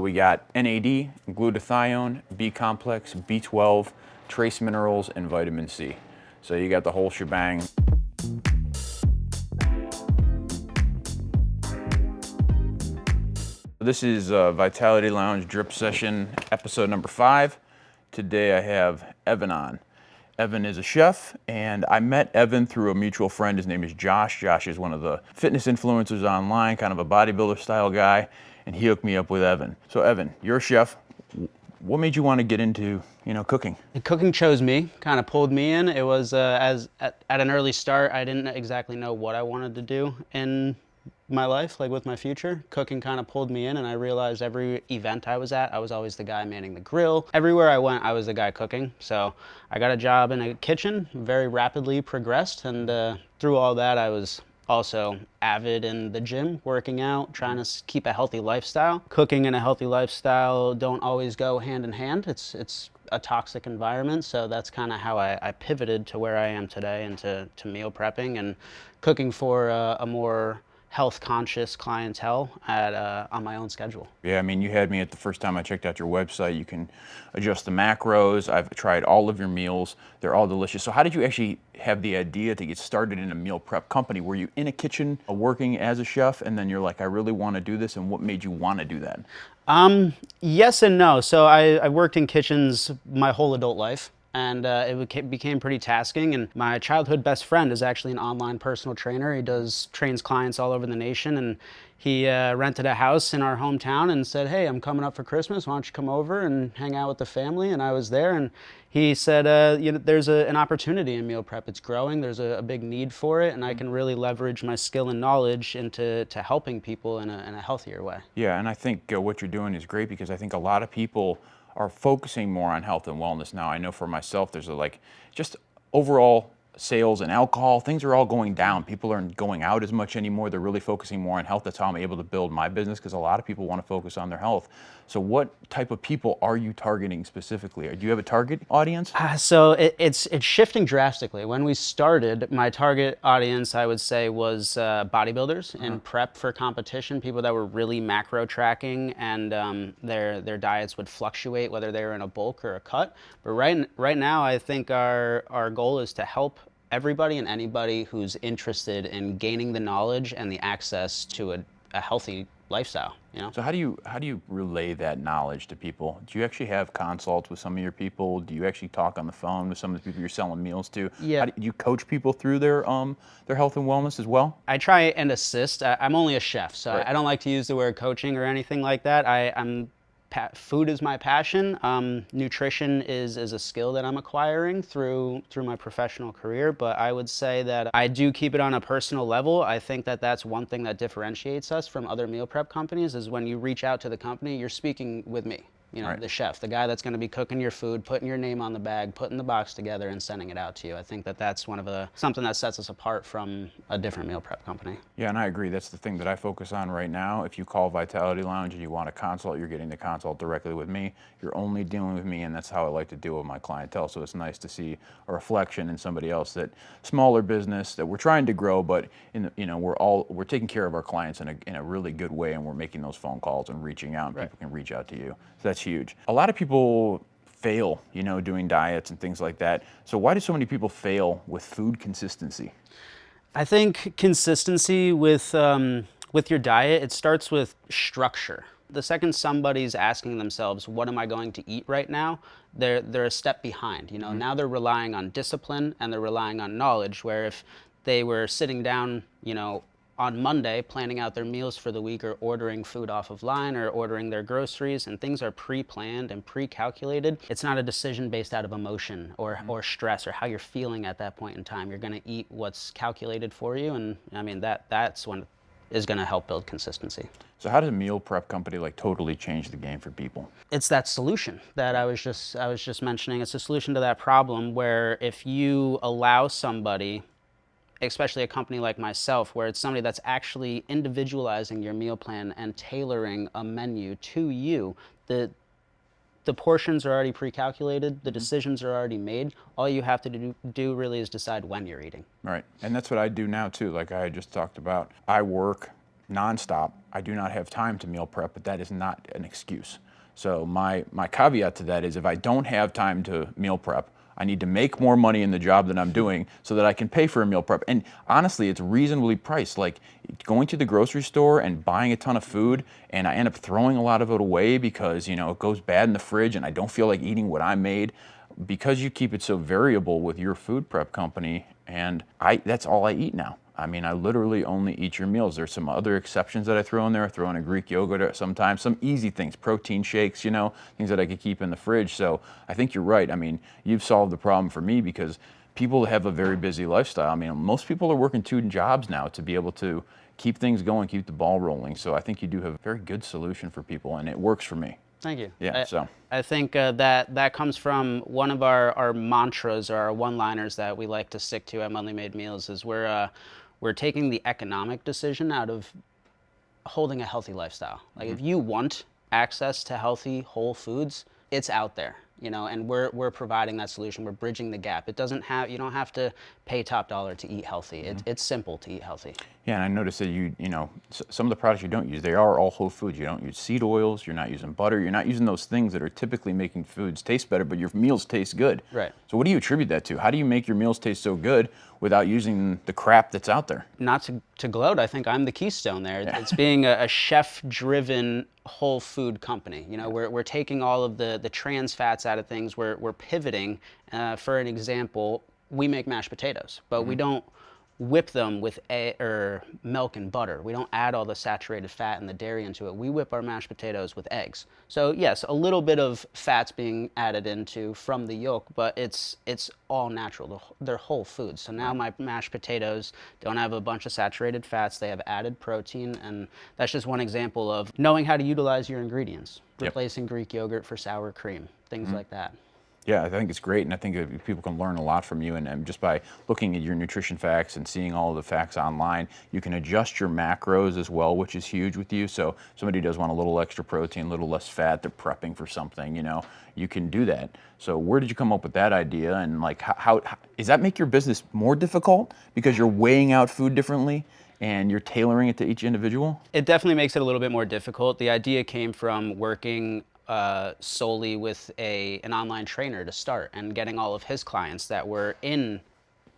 We got NAD, glutathione, B complex, B12, trace minerals, and vitamin C. So you got the whole shebang. This is Vitality Lounge Drip Session, episode number 5. Today I have Evan on. Evan is a chef, and I met Evan through a mutual friend. His name is Josh. Josh is one of the fitness influencers online, kind of a bodybuilder style guy, and he hooked me up with Evan. So Evan, you're a chef. What made you want to get into, cooking? Cooking chose me, kind of pulled me in. It was at an early start, I didn't exactly know what I wanted to do in my life, like with my future. Cooking kind of pulled me in, and I realized every event I was at, I was always the guy manning the grill. Everywhere I went, I was the guy cooking. So I got a job in a kitchen, very rapidly progressed, and through all that, I was also avid in the gym, working out, trying to keep a healthy lifestyle. Cooking and a healthy lifestyle don't always go hand in hand. It's a toxic environment, so that's kind of how I pivoted to where I am today, into meal prepping and cooking for a more health-conscious clientele on my own schedule. Yeah, I mean, you had me at the first time I checked out your website. You can adjust the macros. I've tried all of your meals. They're all delicious. So how did you actually have the idea to get started in a meal prep company? Were you in a kitchen working as a chef, and then you're like, I really want to do this, and what made you want to do that? Yes and no. So I worked in kitchens my whole adult life, and it became pretty tasking. And my childhood best friend is actually an online personal trainer. He trains clients all over the nation, and he rented a house in our hometown and said, "Hey, I'm coming up for Christmas. Why don't you come over and hang out with the family?" And I was there, and he said, there's an opportunity in meal prep. It's growing. There's a big need for it, and I can really leverage my skill and knowledge into helping people in a healthier way. Yeah, and I think what you're doing is great, because I think a lot of people are focusing more on health and wellness now. I know for myself, there's just overall sales and alcohol, things are all going down. People aren't going out as much anymore. They're really focusing more on health. That's how I'm able to build my business, because a lot of people want to focus on their health. So what type of people are you targeting specifically? Do you have a target audience? So it's shifting drastically. When we started, my target audience, I would say, was bodybuilders in prep for competition, people that were really macro tracking, and their diets would fluctuate, whether they were in a bulk or a cut. But right now, I think our goal is to help everybody and anybody who's interested in gaining the knowledge and the access to a healthy lifestyle. So how do you relay that knowledge to people? Do you actually have consults with some of your people? Do you actually talk on the phone with some of the people you're selling meals to? Yeah. Do you coach people through their health and wellness as well? I try and assist. I'm only a chef, so Right. I don't like to use the word coaching or anything like that. Food is my passion. Nutrition is a skill that I'm acquiring through my professional career, but I would say that I do keep it on a personal level. I think that that's one thing that differentiates us from other meal prep companies, is when you reach out to the company, you're speaking with me. Right. The chef, the guy that's going to be cooking your food, putting your name on the bag, putting the box together, and sending it out to you. I think that that's something that sets us apart from a different meal prep company. Yeah, and I agree. That's the thing that I focus on right now. If you call Vitality Lounge and you want a consult, you're getting the consult directly with me. You're only dealing with me, and that's how I like to deal with my clientele. So it's nice to see a reflection in somebody else, that smaller business that we're trying to grow, but we're taking care of our clients in a really good way, and we're making those phone calls and reaching out, and Right. people can reach out to you. So that's huge. A lot of people fail, doing diets and things like that. So why do so many people fail with food consistency? I think consistency with your diet, it starts with structure. The second somebody's asking themselves, what am I going to eat right now? They're a step behind. Now they're relying on discipline, and they're relying on knowledge, where if they were sitting down, on Monday planning out their meals for the week, or ordering food off of line, or ordering their groceries, and things are pre-planned and pre-calculated, it's not a decision based out of emotion or stress or how you're feeling at that point in time. You're going to eat what's calculated for you, and I mean that's when is going to help build consistency. So how does a meal prep company totally change the game for people? It's that solution that I was just mentioning. It's a solution to that problem, where if you allow somebody, especially a company like myself, where it's somebody that's actually individualizing your meal plan and tailoring a menu to you, the portions are already pre-calculated, the decisions are already made. All you have to do really is decide when you're eating. Right, and that's what I do now too. Like I just talked about, I work nonstop. I do not have time to meal prep, but that is not an excuse. So my caveat to that is if I don't have time to meal prep, I need to make more money in the job that I'm doing so that I can pay for a meal prep. And honestly, it's reasonably priced. Like going to the grocery store and buying a ton of food, and I end up throwing a lot of it away because, you know, it goes bad in the fridge and I don't feel like eating what I made. Because you keep it so variable with your food prep company, and that's all I eat now. I mean, I literally only eat your meals. There's some other exceptions that I throw in there. I throw in a Greek yogurt sometimes, some easy things, protein shakes, you know, things that I could keep in the fridge. So I think you're right. I mean, you've solved the problem for me because people have a very busy lifestyle. I mean, most people are working 2 jobs now to be able to keep things going, keep the ball rolling. So I think you do have a very good solution for people, and it works for me. Thank you. Yeah, I think that comes from one of our mantras or our one-liners that we like to stick to at Munley Made Meals is we're taking the economic decision out of holding a healthy lifestyle. Like if you want access to healthy, whole foods, it's out there, you know, and we're providing that solution. We're bridging the gap. You don't have to pay top dollar to eat healthy. It's simple to eat healthy. Yeah, and I noticed that you know, some of the products you don't use, they are all whole foods. You don't use seed oils, you're not using butter, you're not using those things that are typically making foods taste better, but your meals taste good. Right. So what do you attribute that to? How do you make your meals taste so good without using the crap that's out there? Not to gloat, I think I'm the keystone there. Yeah. It's being a chef-driven whole food company. You know, we're taking all of the trans fats out of things. We're pivoting. For an example, we make mashed potatoes, but we don't whip them with milk and butter. We don't add all the saturated fat and the dairy into it. We whip our mashed potatoes with eggs. So yes, a little bit of fat's being added into from the yolk, but it's all natural. They're whole foods. So now my mashed potatoes don't have a bunch of saturated fats. They have added protein, and that's just one example of knowing how to utilize your ingredients. Replacing Greek yogurt for sour cream, things like that. Yeah, I think it's great, and I think people can learn a lot from you. And just by looking at your nutrition facts and seeing all of the facts online, you can adjust your macros as well, which is huge with you. So if somebody does want a little extra protein, a little less fat, they're prepping for something, you know, you can do that. So where did you come up with that idea? And like, how does that make your business more difficult because you're weighing out food differently and you're tailoring it to each individual? It definitely makes it a little bit more difficult. The idea came from working solely with an online trainer to start and getting all of his clients that were in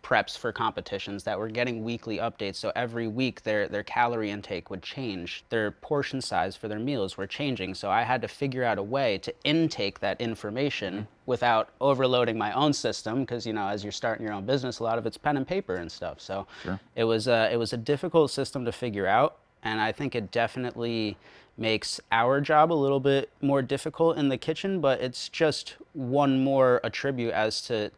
preps for competitions, that were getting weekly updates. So every week their calorie intake would change, their portion size for their meals were changing. So I had to figure out a way to intake that information without overloading my own system, because, you know, as you're starting your own business, a lot of it's pen and paper and stuff. So it was a difficult system to figure out, and I think it definitely makes our job a little bit more difficult in the kitchen, but it's just one more attribute as to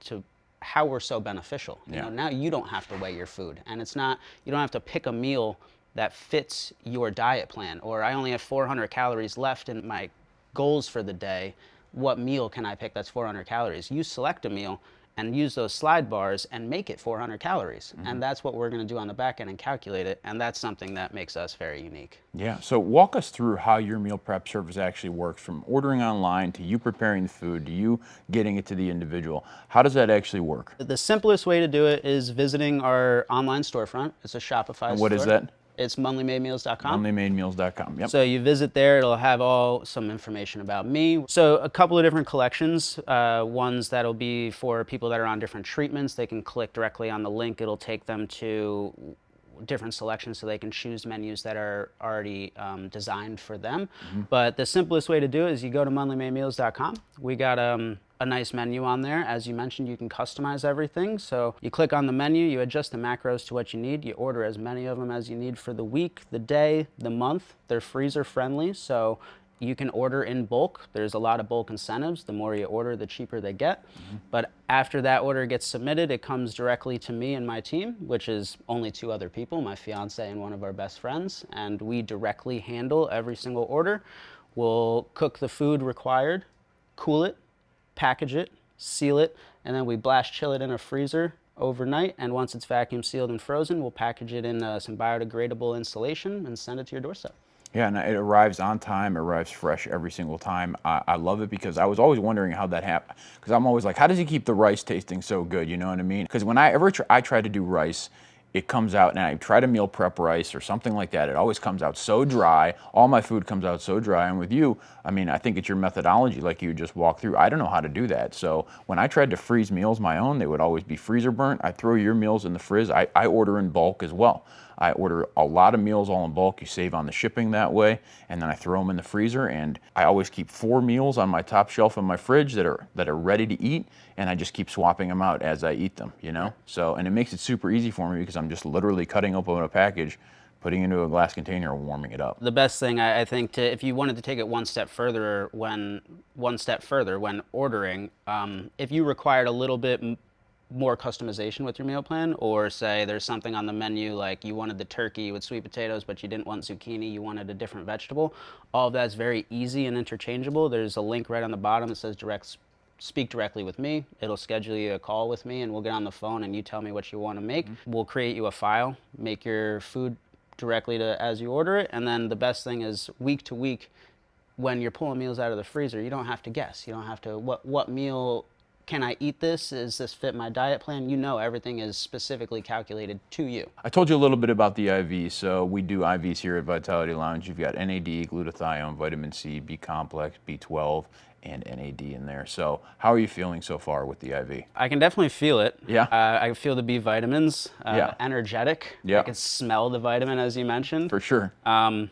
how we're so beneficial. You know, now you don't have to weigh your food, and it's not, you don't have to pick a meal that fits your diet plan, or I only have 400 calories left in my goals for the day. What meal can I pick that's 400 calories? You select a meal and use those slide bars and make it 400 calories. And that's what we're gonna do on the back end and calculate it. And that's something that makes us very unique. Yeah, so walk us through how your meal prep service actually works, from ordering online to you preparing the food to you getting it to the individual. How does that actually work? The simplest way to do it is visiting our online storefront. It's a Shopify store. And what is that? It's munleymademeals.com. Munleymademeals.com, yep. So you visit there, it'll have some information about me. So a couple of different collections, ones that'll be for people that are on different treatments. They can click directly on the link. It'll take them to different selections so they can choose menus that are already designed for them. But the simplest way to do it is you go to munleymademeals.com. We got a nice menu on there. As you mentioned, you can customize everything. So you click on the menu, you adjust the macros to what you need. You order as many of them as you need for the week, the day, the month. They're freezer friendly, so you can order in bulk. There's a lot of bulk incentives. The more you order, the cheaper they get. But after that order gets submitted, it comes directly to me and my team, which is only 2 other people, my fiance and one of our best friends. And we directly handle every single order. We'll cook the food required, cool it, package it, seal it, and then we blast chill it in a freezer overnight. And once it's vacuum sealed and frozen, we'll package it in some biodegradable insulation and send it to your doorstep. Yeah, and it arrives on time, it arrives fresh every single time. I love it because I was always wondering how that happened. Because I'm always like, how does he keep the rice tasting so good? You know what I mean? Because when I try to do rice, it comes out, and I try to meal prep rice or something like that, it always comes out so dry. All my food comes out so dry. And with you, I mean, I think it's your methodology, like you just walked through. I don't know how to do that. So when I tried to freeze meals my own, they would always be freezer burnt. I throw your meals in the frizz. I order in bulk as well. I order a lot of meals all in bulk. You save on the shipping that way, and then I throw them in the freezer. And I always keep 4 meals on my top shelf in my fridge that are ready to eat, and I just keep swapping them out as I eat them. You know, so and it makes it super easy for me because I'm just literally cutting open a package, putting it into a glass container, and warming it up. The best thing I think if you wanted to take it one step further when ordering, if you required a little bit more customization with your meal plan, or say there's something on the menu like you wanted the turkey with sweet potatoes but you didn't want zucchini, you wanted a different vegetable, all of that's very easy and interchangeable. There's a link right on the bottom that says speak directly with me. It'll schedule you a call with me, and we'll get on the phone and you tell me what you want to make. We'll create you a file, make your food directly to as you order it. And then the best thing is week to week, when you're pulling meals out of the freezer, you don't have to guess. You don't have to, what meal can I eat this? Is this fit my diet plan? You know, everything is specifically calculated to you. I told you a little bit about the IV. So we do IVs here at Vitality Lounge. You've got NAD, glutathione, vitamin C, B complex, B12, and NAD in there. So how are you feeling so far with the IV? I can definitely feel it. Yeah. I can feel the B vitamins, Yeah. energetic. Yeah. I can smell the vitamin, as you mentioned. For sure. And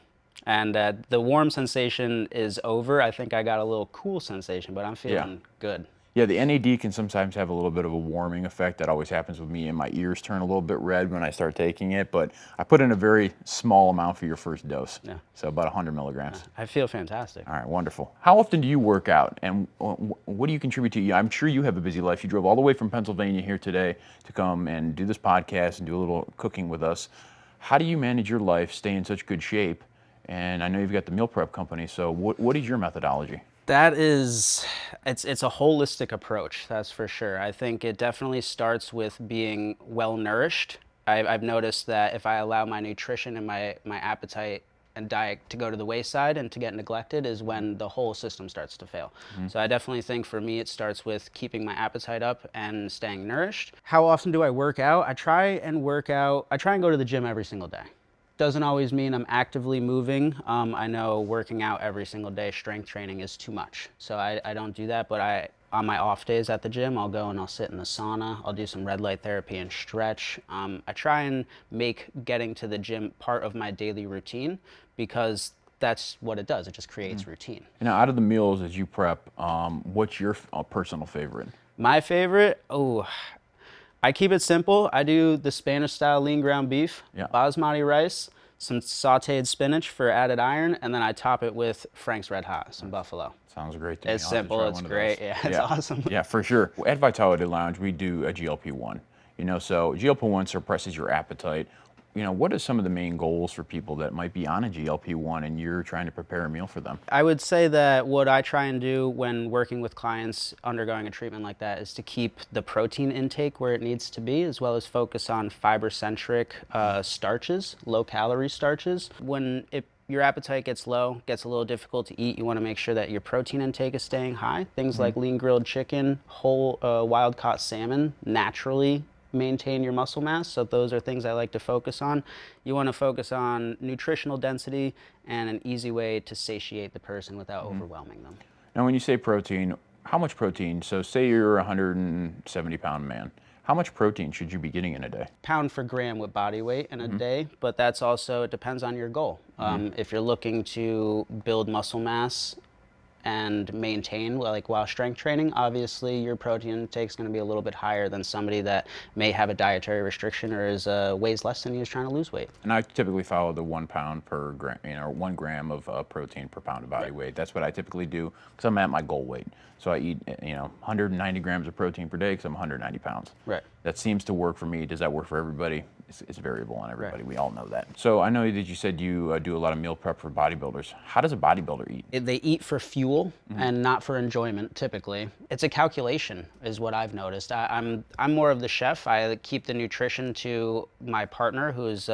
the warm sensation is over. I think I got a little cool sensation, but I'm feeling good. Yeah, the NAD can sometimes have a little bit of a warming effect. That always happens with me, and my ears turn a little bit red when I start taking it. But I put in a very small amount for your first dose, so about 100 milligrams. I feel fantastic. All right, wonderful. How often do you work out, and what do you contribute to? I'm sure you have a busy life. You drove all the way from Pennsylvania here today to come and do this podcast and do a little cooking with us. How do you manage your life, stay in such good shape? And I know you've got the meal prep company, so what is your methodology? That is, it's a holistic approach, that's for sure. I think it definitely starts with being well nourished. I've noticed that if I allow my nutrition and my appetite and diet to go to the wayside and to get neglected is when the whole system starts to fail. So I definitely think for me it starts with keeping my appetite up and staying nourished. How often do I work out? I try and go to the gym every single day. Doesn't always mean I'm actively moving. I know working out every single day, strength training is too much. So I don't do that, but on my off days at the gym, I'll go and I'll sit in the sauna. I'll do some red light therapy and stretch. I try and make getting to the gym part of my daily routine because that's what it does. It just creates routine. Now, out of the meals as you prep, what's your personal favorite? My favorite? I keep it simple. I do the Spanish style lean ground beef, basmati rice, some sauteed spinach for added iron, and then I top it with Frank's Red Hot, some buffalo. Sounds great to me. It's simple, it's great. Yeah, it's awesome. Yeah, for sure. At Vitality Lounge, we do a GLP-1. So GLP-1 suppresses your appetite. What are some of the main goals for people that might be on a GLP-1 and you're trying to prepare a meal for them? I would say that what I try and do when working with clients undergoing a treatment like that is to keep the protein intake where it needs to be, as well as focus on fiber-centric starches, low-calorie starches. When your appetite gets low, gets a little difficult to eat, you want to make sure that your protein intake is staying high. Things like lean grilled chicken, whole wild-caught salmon naturally maintain your muscle mass. So those are things I like to focus on. You want to focus on nutritional density and an easy way to satiate the person without overwhelming them. Now, when you say protein, how much protein? So say you're a 170-pound man. How much protein should you be getting in a day? Pound for gram with body weight in a day, but that's also, it depends on your goal. If you're looking to build muscle mass and maintain while strength training, obviously your protein intake is going to be a little bit higher than somebody that may have a dietary restriction or weighs less than you is trying to lose weight. And I typically follow the 1 pound per gram, or 1 gram of protein per pound of body weight. That's what I typically do because I'm at my goal weight. So I eat 190 grams of protein per day because I'm 190 pounds. Right. That seems to work for me. Does that work for everybody? It's variable on everybody. Right. We all know that. So I know that you said you do a lot of meal prep for bodybuilders. How does a bodybuilder eat? They eat for fuel and not for enjoyment, typically. It's a calculation, is what I've noticed. I'm more of the chef. I keep the nutrition to my partner, who's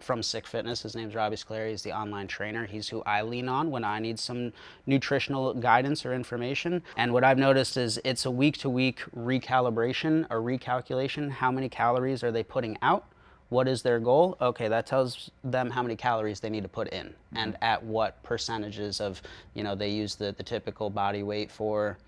from Sick Fitness. His name's Robbie Scalari. He's the online trainer. He's who I lean on when I need some nutritional guidance or information. And what I've noticed is it's a week-to-week recalibration or recalculation. How many calories are they putting out? What is their goal? Okay, that tells them how many calories they need to put in and at what percentages of, they use the typical body weight for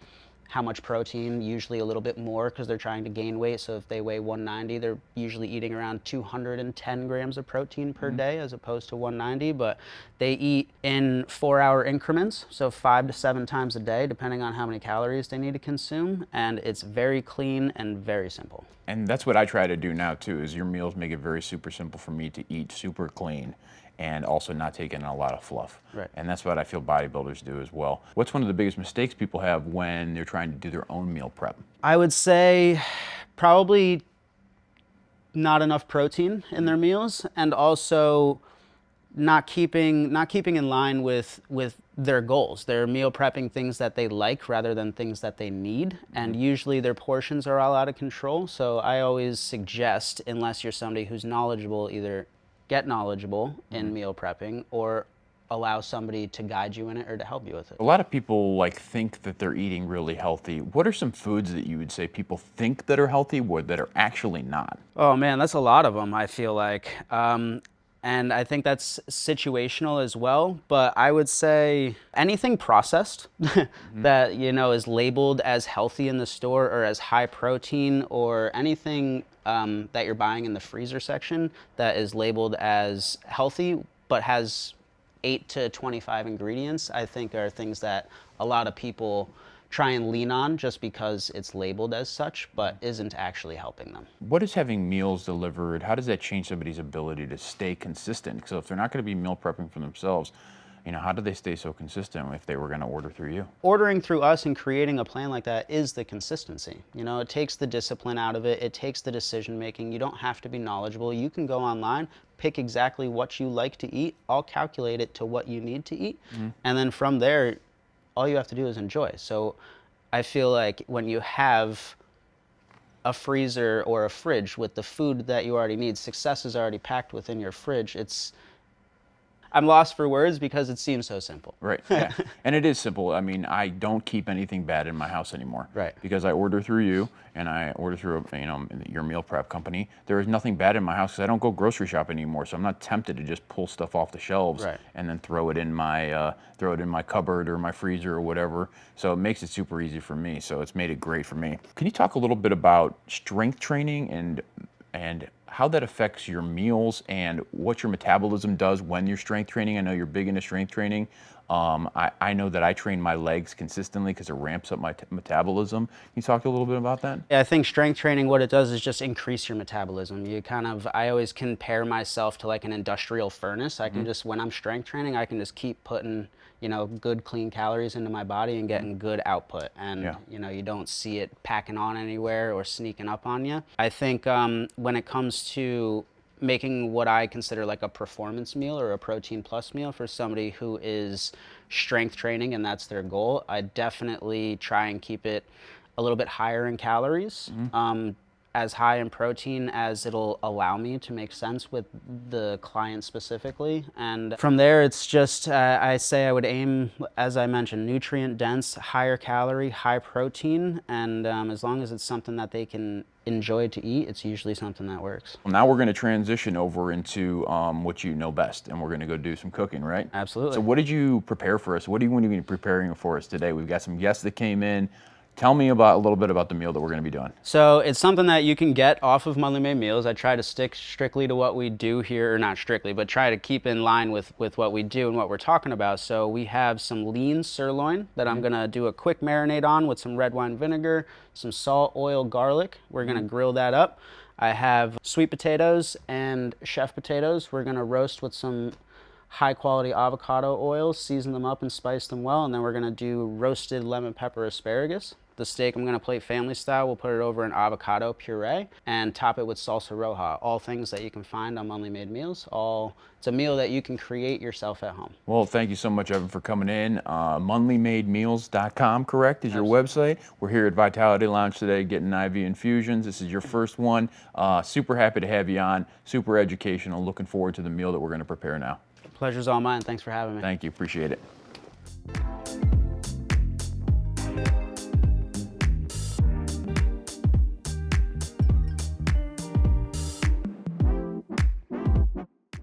how much protein, usually a little bit more because they're trying to gain weight. So if they weigh 190, they're usually eating around 210 grams of protein per day as opposed to 190. But they eat in 4-hour increments, so 5 to 7 times a day, depending on how many calories they need to consume. And it's very clean and very simple. And that's what I try to do now too, is your meals make it very super simple for me to eat super clean and also not take in a lot of fluff. Right. And that's what I feel bodybuilders do as well. What's one of the biggest mistakes people have when they're trying to do their own meal prep? I would say probably not enough protein in their meals, and also not keeping in line with their goals. They're meal prepping things that they like rather than things that they need, and usually their portions are all out of control. So I always suggest, unless you're somebody who's knowledgeable, either get knowledgeable in meal prepping or allow somebody to guide you in it or to help you with it. A lot of people think that they're eating really healthy. What are some foods that you would say people think that are healthy or that are actually not? Oh man, that's a lot of them, I feel like. And I think that's situational as well. But I would say anything processed that, is labeled as healthy in the store or as high protein, or anything that you're buying in the freezer section that is labeled as healthy but has 8 to 25 ingredients, I think are things that a lot of people try and lean on just because it's labeled as such, but isn't actually helping them. What is having meals delivered? How does that change somebody's ability to stay consistent? So if they're not going to be meal prepping for themselves, how do they stay so consistent if they were going to order through you? Ordering through us and creating a plan like that is the consistency. It takes the discipline out of it. It takes the decision making. You don't have to be knowledgeable. You can go online, pick exactly what you like to eat. I'll calculate it to what you need to eat. And then from there, all you have to do is enjoy. So I feel like when you have a freezer or a fridge with the food that you already need, success is already packed within your fridge. I'm lost for words because it seems so simple. Right, yeah. And it is simple. I don't keep anything bad in my house anymore. Right. Because I order through you and I order through, your meal prep company. There is nothing bad in my house because I don't go grocery shopping anymore. So I'm not tempted to just pull stuff off the shelves and then throw it in my cupboard or my freezer or whatever. So it makes it super easy for me. So it's made it great for me. Can you talk a little bit about strength training and how that affects your meals and what your metabolism does when you're strength training? I know you're big into strength training. I know that I train my legs consistently because it ramps up my metabolism. Can you talk a little bit about that? Yeah, I think strength training, what it does is just increase your metabolism. I always compare myself to like an industrial furnace. I can just, when I'm strength training, I can just keep putting, good clean calories into my body and getting good output. And, you don't see it packing on anywhere or sneaking up on you. I think when it comes to making what I consider like a performance meal or a protein plus meal for somebody who is strength training and that's their goal, I definitely try and keep it a little bit higher in calories, as high in protein as it'll allow me to make sense with the client specifically. And from there, it's just, I say I would aim, as I mentioned, nutrient dense, higher calorie, high protein. And as long as it's something that they can enjoy to eat, it's usually something that works. Well, now we're going to transition over into what you know best, and we're going to go do some cooking, right? Absolutely. So what did you prepare for us? What are you going to be preparing for us today? We've got some guests that came in. Tell me a little bit about the meal that we're going to be doing. So it's something that you can get off of Munley Made Meals. I try to stick strictly to what we do here, or not strictly, but try to keep in line with what we do and what we're talking about. So we have some lean sirloin that I'm going to do a quick marinade on with some red wine vinegar, some salt, oil, garlic. We're going to grill that up. I have sweet potatoes and chef potatoes. We're going to roast with some high quality avocado oil, season them up and spice them well, and then we're going to do roasted lemon pepper asparagus. The steak I'm going to plate family style. We'll put it over an avocado puree and top it with salsa roja. All things that you can find on Munley Made Meals. It's a meal that you can create yourself at home. Well, thank you so much, Evan, for coming in. MunleyMadeMeals.com, correct, is your website. We're here at Vitality Lounge today getting IV infusions. This is your first one. Super happy to have you on. Super educational. Looking forward to the meal that we're going to prepare now. Pleasure's all mine. Thanks for having me. Thank you. Appreciate it.